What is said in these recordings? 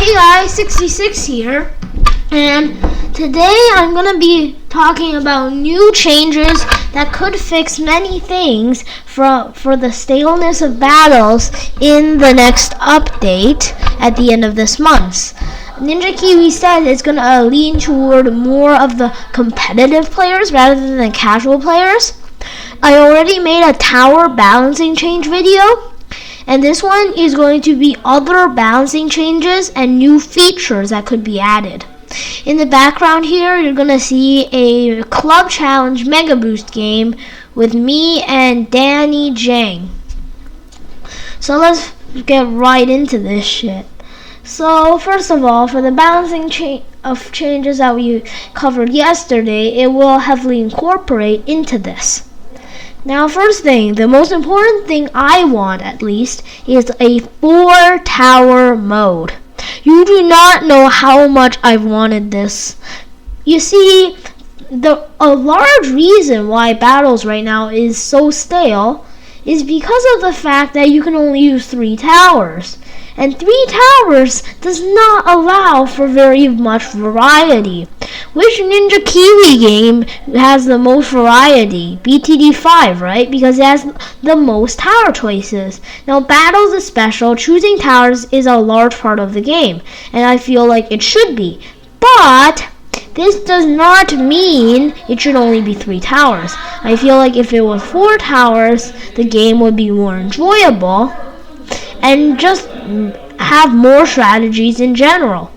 Hey guys, 66 here, and today I'm going to be talking about new changes that could fix many things for the staleness of battles in the next update at the end of this month. Ninja Kiwi said it's going to lean toward more of the competitive players rather than the casual players. I already made a tower balancing change video. And this one is going to be other balancing changes and new features that could be added. In the background here, you're going to see a Club Challenge Mega Boost game with me and Danny Jang. So let's get right into this shit. So first of all, for the balancing changes that we covered yesterday, it will heavily incorporate into this. Now, first thing, the most important thing I want, at least, is a 4-tower mode. You do not know how much I've wanted this. You see, a large reason why battles right now is so stale is because of the fact that you can only use 3 towers. And 3 towers does not allow for very much variety. Which Ninja Kiwi game has the most variety? BTD 5, right? Because it has the most tower choices. Now, battles is special. Choosing towers is a large part of the game, and I feel like it should be. But this does not mean it should only be 3 towers. I feel like if it was 4 towers, the game would be more enjoyable and just have more strategies in general.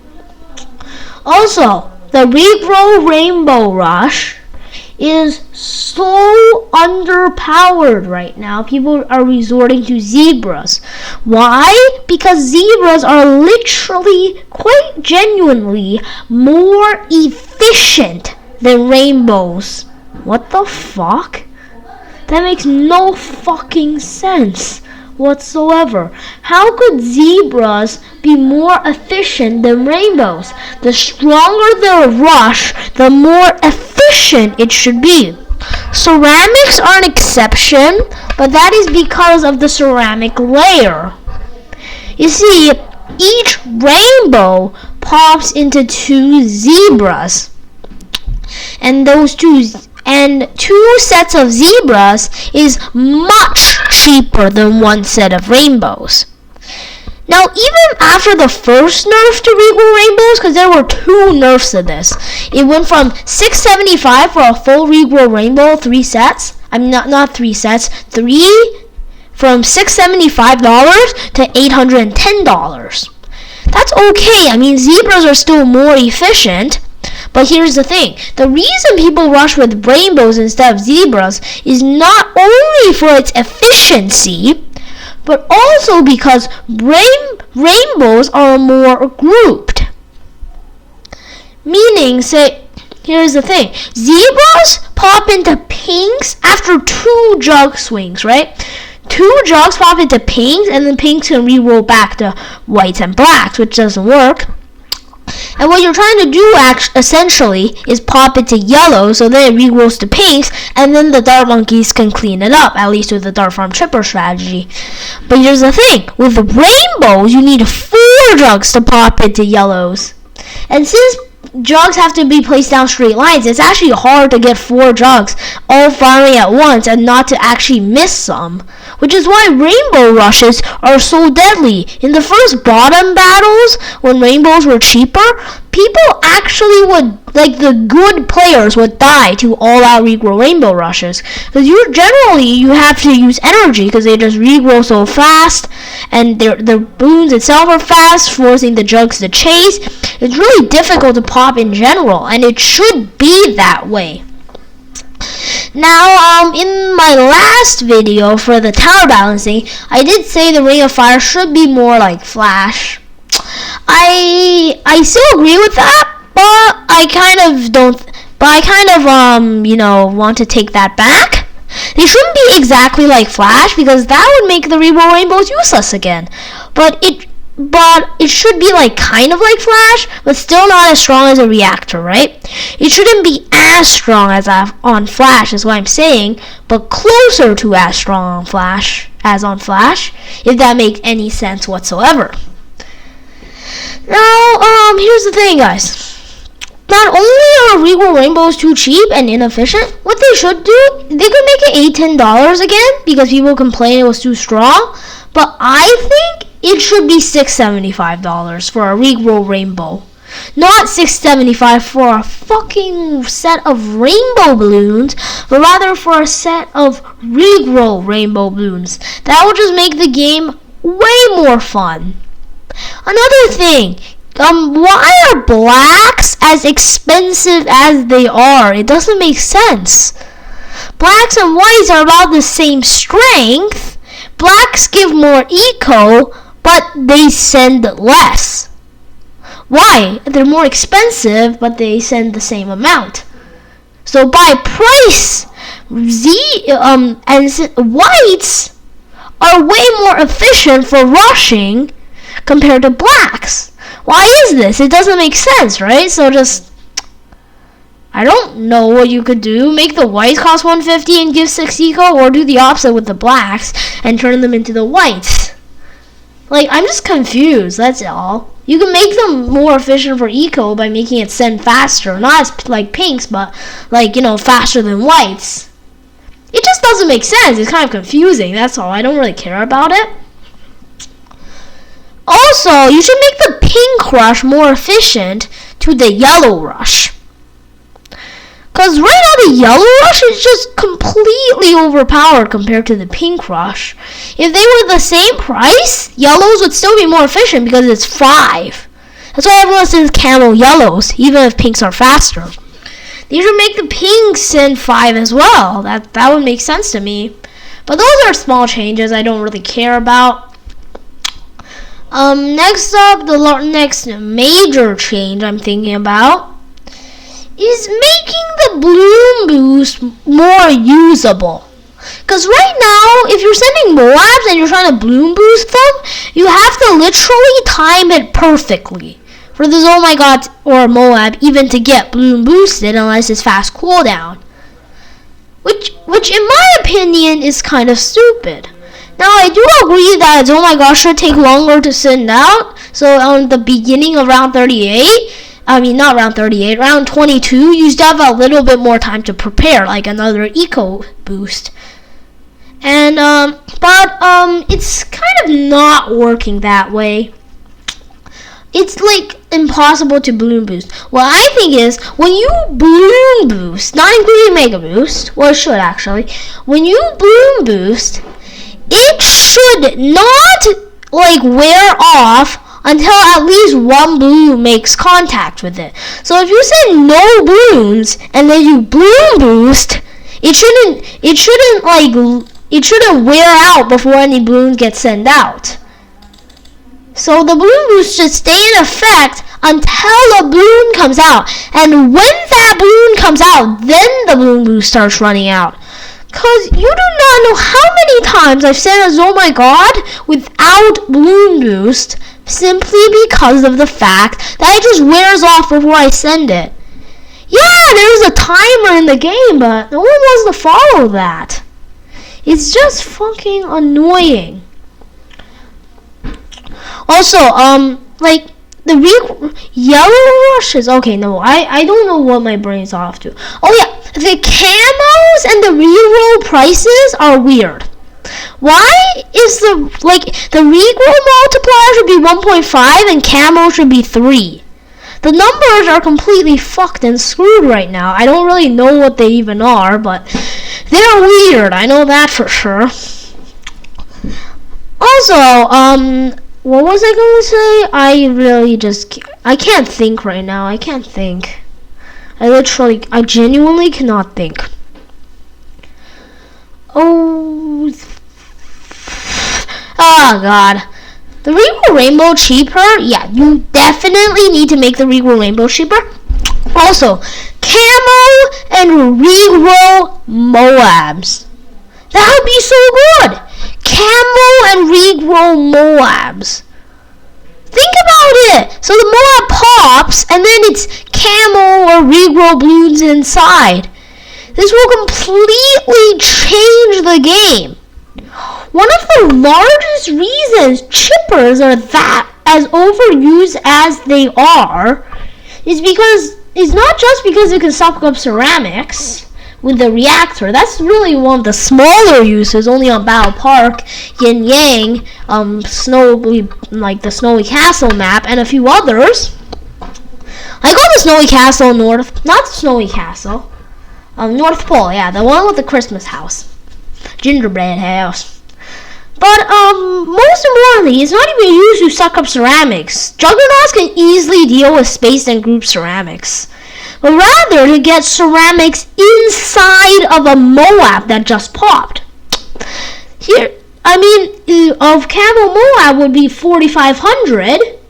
Also, the Regrow Rainbow Rush is so underpowered right now. People are resorting to zebras. Why? Because zebras are literally, quite genuinely, more efficient than rainbows. What the fuck? That makes no fucking sense whatsoever. How could zebras be more efficient than rainbows? The stronger the rush, the more efficient it should be. Ceramics are an exception, but that is because of the ceramic layer. You see, each rainbow pops into 2 zebras, and two sets of zebras is much cheaper than 1 set of rainbows. Now, even after the first nerf to Regrow Rainbows, because there were 2 nerfs to this, it went from $675 for a full Regrow Rainbow, 3 sets. Not 3 sets, 3 from $675 to $810. That's okay. I mean, zebras are still more efficient. But here's the thing. The reason people rush with rainbows instead of zebras is not only for its efficiency, but also because rainbows are more grouped. Meaning, say, here's the thing. Zebras pop into pinks after 2 jug swings, right? 2 jugs pop into pinks, and then pinks can re-roll back to whites and blacks, which doesn't work. And what you're trying to do essentially is pop it to yellow so then it re-rolls to pinks, and then the Dart Monkeys can clean it up, at least with the Dart Farm Chipper strategy. But here's the thing. With rainbows, you need 4 jugs to pop into yellows. And since jugs have to be placed down straight lines, it's actually hard to get 4 jugs all firing at once and not to actually miss some. Which is why rainbow rushes are so deadly. In the first bottom battles, when rainbows were cheaper, people actually would, like the good players, would die to all-out regrow rainbow rushes. Because you have to use energy because they just regrow so fast, and their balloons itself are fast, forcing the jugs to chase. It's really difficult to pop in general, and it should be that way. Now, in my last video for the tower balancing, I did say the Ring of Fire should be more like Flash. I still agree with that, but I kind of want to take that back. They shouldn't be exactly like Flash because that would make the Regrow Rainbows useless again. But it should be kind of like Flash, but still not as strong as a reactor, right? It shouldn't be as strong as on Flash, is what I'm saying, but closer to as strong as on Flash, if that makes any sense whatsoever. Now, here's the thing, guys. Not only are reroll rainbows too cheap and inefficient, what they should do, they could make it $8-10 again because people complain it was too strong. But I think it should be $675 for a reroll rainbow. Not $675 for a fucking set of rainbow balloons, but rather for a set of reroll rainbow balloons. That would just make the game way more fun. Another thing, why are blacks as expensive as they are? It doesn't make sense. Blacks and whites are about the same strength. Blacks give more eco, but they send less. Why? They're more expensive, but they send the same amount. So by price, whites are way more efficient for rushing compared to blacks. Why is this? It doesn't make sense, right? So I don't know what you could do. Make the whites cost $150 and give 6 eco, or do the opposite with the blacks and turn them into the whites. I'm just confused, that's all. You can make them more efficient for eco by making it send faster. Not as like pinks, but faster than whites. It just doesn't make sense. It's kind of confusing, that's all. I don't really care about it. Also, you should make the pink rush more efficient to the yellow rush. Because right now the yellow rush is just completely overpowered compared to the pink rush. If they were the same price, yellows would still be more efficient because it's 5. That's why everyone sends camo yellows, even if pinks are faster. They should make the pinks send 5 as well. That would make sense to me. But those are small changes I don't really care about. Next up, the next major change I'm thinking about is making the bloom boost more usable. Because right now, if you're sending Moabs and you're trying to bloom boost them, you have to literally time it perfectly for this Oh My God or Moab even to get bloom boosted unless it's fast cooldown. Which in my opinion is kind of stupid. Now I do agree that its Oh My Gosh should take longer to send out. So on the beginning of round 38, not round 38, round 22, you still have a little bit more time to prepare, like another eco boost. And, it's kind of not working that way. It's impossible to bloom boost. What I think is, when you bloom boost, not including mega boost, well it should actually, when you bloom boost, it should not, wear off until at least one bloom makes contact with it. So if you send no blooms and then you bloom boost, it shouldn't wear out before any blooms get sent out. So the bloom boost should stay in effect until a bloom comes out. And when that bloom comes out, then the bloom boost starts running out. Because you do not know how many times I've sent a Oh My God without bloom boost simply because of the fact that it just wears off before I send it. Yeah, there's a timer in the game, but no one wants to follow that. It's just fucking annoying. Also, the yellow rushes. Okay, no, I don't know what my brain's off to. Oh yeah, the camos and the reroll prices are weird. Why is the reroll multiplier should be 1.5 and camo should be 3? The numbers are completely fucked and screwed right now. I don't really know what they even are, but they're weird. I know that for sure. Also, what was I going to say? I can't think right now. I can't think. I genuinely cannot think. Oh God. The reroll rainbow cheaper? Yeah, you definitely need to make the reroll rainbow cheaper. Also, camo and reroll Moabs. That would be so good. Camo and reroll Moabs. Think about it. So the Moab pops, and then it's camo or reroll balloons inside. This will completely change the game. One of the largest reasons chippers are as overused as they are is because it's not just because it can suck up ceramics with the reactor. That's really one of the smaller uses, only on Battle Park, Yin Yang, like the Snowy Castle map, and a few others. I go to Snowy Castle North, not Snowy Castle, North Pole, yeah, the one with the Christmas house, gingerbread house. But most importantly, it's not even used to suck up ceramics. Juggernauts can easily deal with space and group ceramics, but rather to get ceramics inside of a Moab that just popped. Here, of Camo Moab would be 4,500.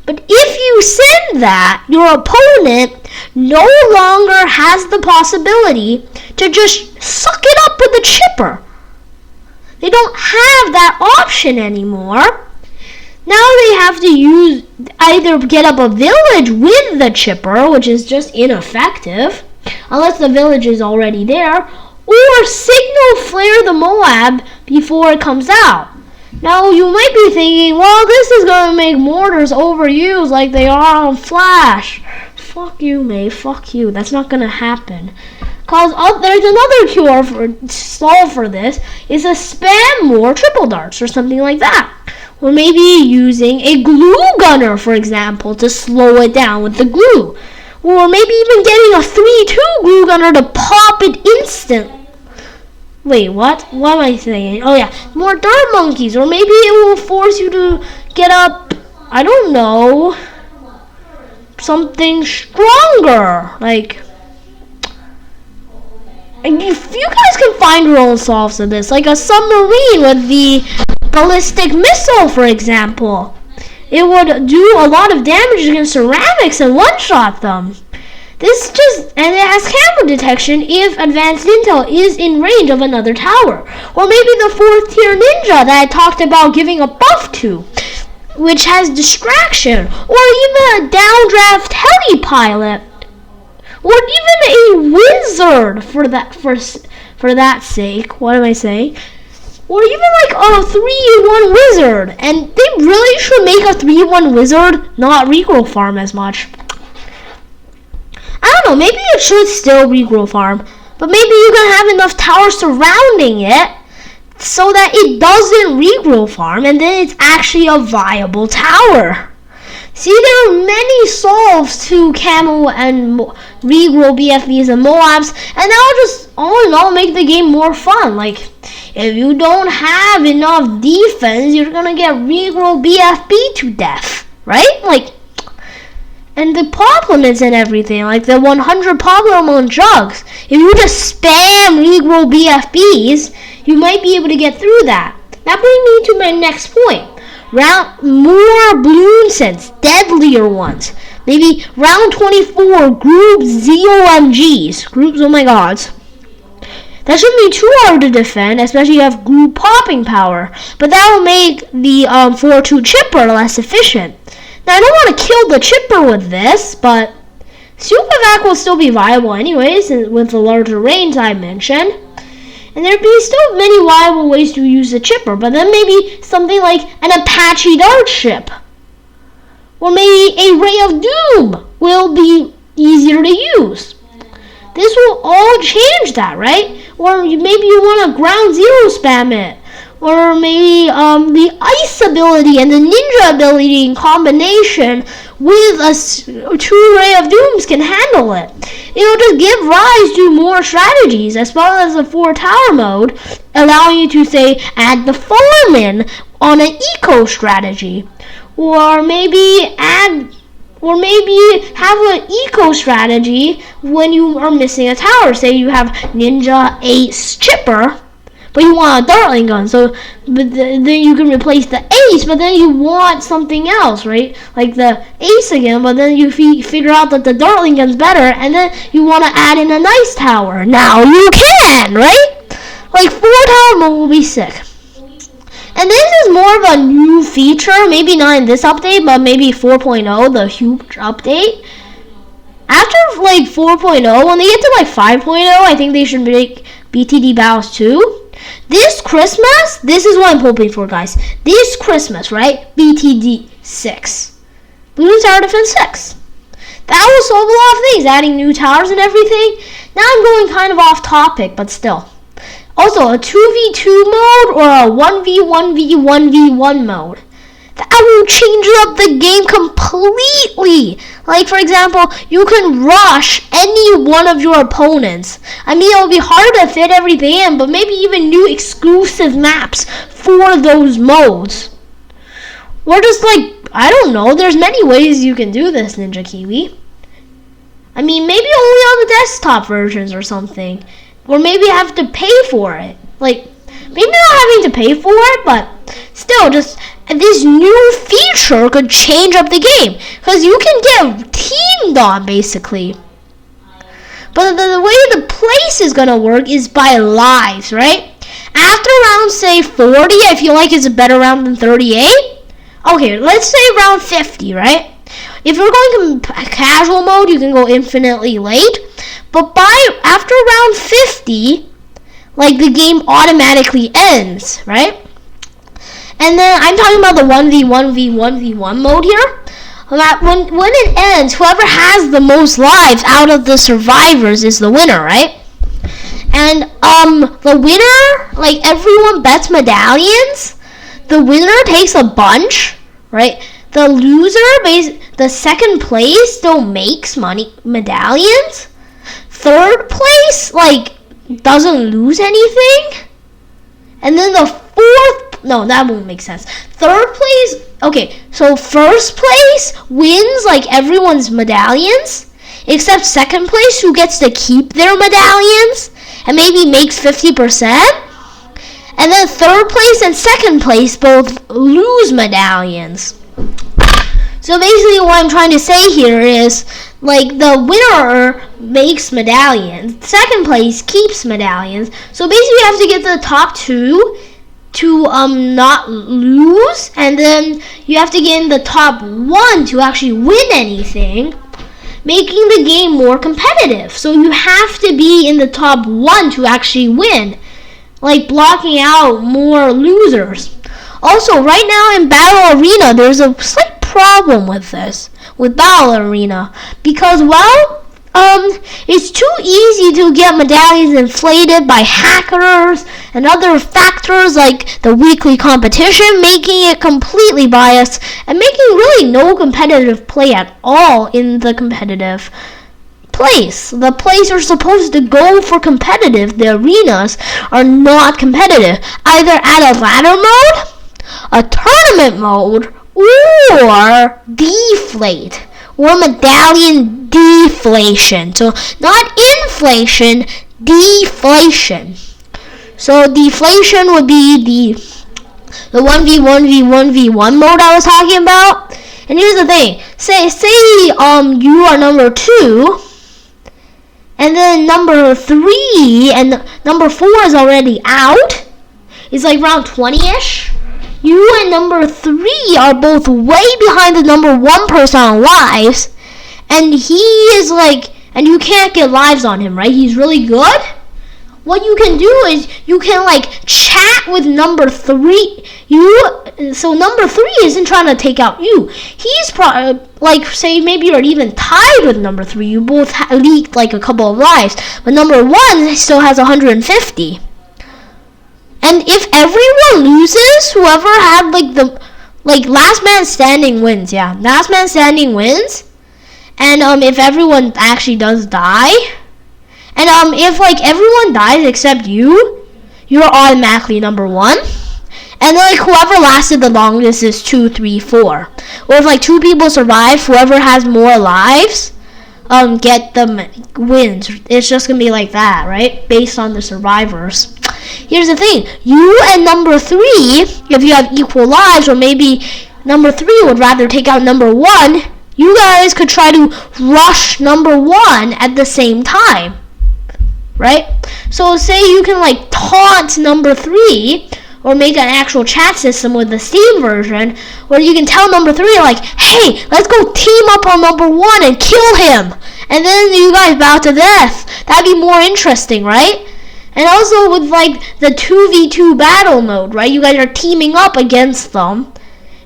But if you send that, your opponent no longer has the possibility to just suck it up with a chipper. They don't have that option anymore. Now they have to either get up a village with the chipper, which is just ineffective, unless the village is already there, or signal flare the Moab before it comes out. Now, you might be thinking, well, this is going to make mortars overused like they are on Flash. Fuck you, mate. Fuck you. That's not going to happen. Because there's another cure to solve for this, is to spam more triple darts or something like that. Or maybe using a glue gunner, for example, to slow it down with the glue. Or maybe even getting a 3-2 glue gunner to pop it instantly. Wait, what? What am I saying? Oh yeah, more dart monkeys, or maybe it will force you to get up, I don't know, something stronger. Like, if you guys can find your own solves to this, like a submarine with the ballistic missile, for example. It would do a lot of damage against ceramics and one-shot them. And it has camera detection if advanced intel is in range of another tower. Or maybe the 4th tier ninja that I talked about giving a buff to, which has distraction. Or even a downdraft heli pilot. Or even a wizard for that sake. What am I saying? Or even like a 3-1 wizard. And they really should make a 3-1 wizard not regrow farm as much. I don't know, maybe it should still regrow farm, but maybe you can have enough towers surrounding it so that it doesn't regrow farm and then it's actually a viable tower. See, there are many solves to Camo and regrow BFBs and Moabs, and that will just all in all make the game more fun. Like, if you don't have enough defense, you're gonna get regrow BFB to death, right? Like, and the pop limits and everything, like the 100 pop limit on jugs. If you just spam regrow BFBs, you might be able to get through that. That brings me to my next point. More balloon sets, deadlier ones. Maybe round 24 group ZOMGs. Groups, oh my gods. That shouldn't be too hard to defend, especially if you have group popping power. But that will make the 4-2 chipper less efficient. Now, I don't want to kill the chipper with this, but Supervac will still be viable anyways, with the larger range I mentioned. And there'd be still many viable ways to use the chipper, but then maybe something like an Apache dart ship. Or maybe a Ray of Doom will be easier to use. This will all change that, right? Or maybe you want to ground zero spam it. Or maybe the ice ability and the ninja ability in combination with a 2 Ray of Dooms can handle it. It'll just give rise to more strategies, as well as the 4 tower mode, allowing you to, say, add the farm in on an eco strategy. Or maybe have an eco strategy when you are missing a tower. Say you have Ninja, Ace, Chipper, but you want a Dartling gun, but then you can replace the Ace, but then you want something else, right? Like the Ace again, but then you figure out that the Dartling gun's better, and then you want to add in a nice tower. Now you can, right? Like 4 tower mode will be sick. And this is more of a new feature, maybe not in this update, but maybe 4.0, the huge update. After like 4.0, when they get to like 5.0, I think they should make BTD Battles 2. This Christmas, this is what I'm hoping for, guys. This Christmas, right? BTD 6. Blue tower defense 6. That will solve a lot of things, adding new towers and everything. Now I'm going kind of off topic, but still. Also, a 2v2 mode or a 1v1v1v1 mode. That will change up the game completely. Like, for example, you can rush any one of your opponents. I mean, it'll be hard to fit everything in, but maybe even new exclusive maps for those modes. Or just like, I don't know, there's many ways you can do this, Ninja Kiwi. I mean, maybe only on the desktop versions or something. Or maybe you have to pay for it. Like, maybe not having to pay for it, but still, just this new feature could change up the game. Because you can get teamed on, basically. But the way the place is going to work is by lives, right? After round, say, 40, I feel like it's a better round than 38. Okay, let's say round 50, right? If you're going to casual mode, you can go infinitely late. But after round 50, like, the game automatically ends, right? And then I'm talking about the 1v1v1v1 mode here. When it ends, whoever has the most lives out of the survivors is the winner, right? And the winner, like, everyone bets medallions. The winner takes a bunch, right? The loser, the second place, still makes medallions. Third place, like, doesn't lose anything. And then the fourth, no, that won't make sense. Third place, okay, so first place wins, like, everyone's medallions, except second place, who gets to keep their medallions and maybe makes 50%. And then third place and second place both lose medallions. So basically what I'm trying to say here is, like, the winner makes medallions. Second place keeps medallions. So basically you have to get the top two to not lose. And then you have to get in the top one to actually win anything, making the game more competitive. So you have to be in the top one to actually win, like blocking out more losers. Also, right now in Battle Arena, there's a slight problem with this, with Battle Arena, because, well, it's too easy to get medallions inflated by hackers and other factors like the weekly competition, making it completely biased and making really no competitive play at all in the competitive place. The place you're supposed to go for competitive, the arenas, are not competitive. Either at a ladder mode, a tournament mode, or deflate, or medallion deflation. So not inflation, deflation. So deflation would be the 1v1v1v1 mode I was talking about. And here's the thing. Say you are number 2, and then number 3 and number 4 is already out. It's like round 20-ish. You and number 3 are both way behind the number 1 person on lives, and he is like, and you can't get lives on him, right? He's really good. What you can do is you can, like, chat with number 3. So number 3 isn't trying to take out you. He's like, say maybe you're even tied with number 3. You both leaked like a couple of lives, but number 1 still has 150. And if everyone loses, whoever had like last man standing wins. Yeah, last man standing wins. And if everyone actually does die, and if like everyone dies except you, you're automatically number 1. And then like whoever lasted the longest is 2, 3, 4. Or if like 2 people survive, whoever has more lives get the wins. It's just gonna be like that, right? Based on the survivors. Here's the thing. You and number 3, if you have equal lives, or maybe number 3 would rather take out number 1, you guys could try to rush number 1 at the same time, right? So say you can like taunt number 3, or make an actual chat system with the Steam version, where you can tell number 3, like, hey, let's go team up on number 1 and kill him. And then you guys bow to death. That'd be more interesting, right? And also with like the 2v2 battle mode, right? You guys are teaming up against them.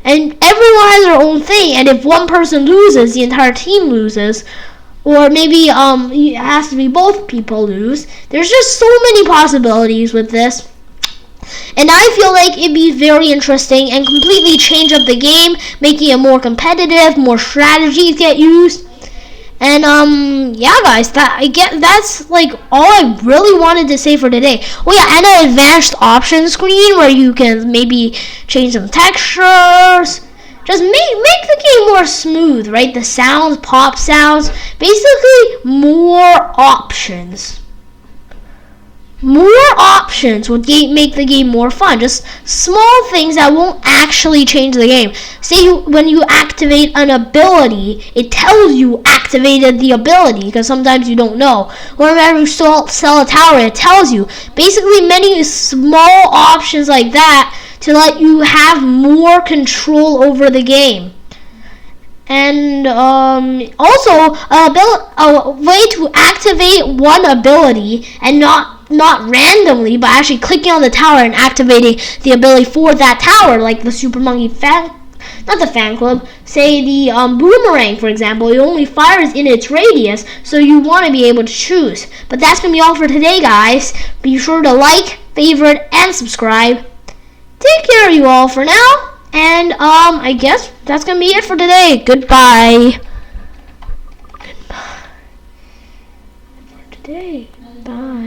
And everyone has their own thing, and if one person loses, the entire team loses. Or maybe it has to be both people lose. There's just so many possibilities with this. And I feel like it'd be very interesting and completely change up the game, making it more competitive, more strategies get used. And yeah, guys, that's like all I really wanted to say for today. Oh yeah, and an advanced options screen where you can maybe change some textures. Just make the game more smooth, right? The sounds, pop sounds, basically more options. More options would make the game more fun. Just small things that won't actually change the game. Say when you activate an ability, it tells you activated the ability because sometimes you don't know. Or whenever you sell a tower, it tells you. Basically, many small options like that to let you have more control over the game. And also a way to activate one ability and not randomly, but actually clicking on the tower and activating the ability for that tower, like the Super Monkey not the fan club, say the boomerang, for example. It only fires in its radius, so you want to be able to choose. But that's going to be all for today, guys. Be sure to like, favorite, and subscribe. Take care of you all for now, and I guess that's going to be it for today. Goodbye. Goodbye. For today. Bye.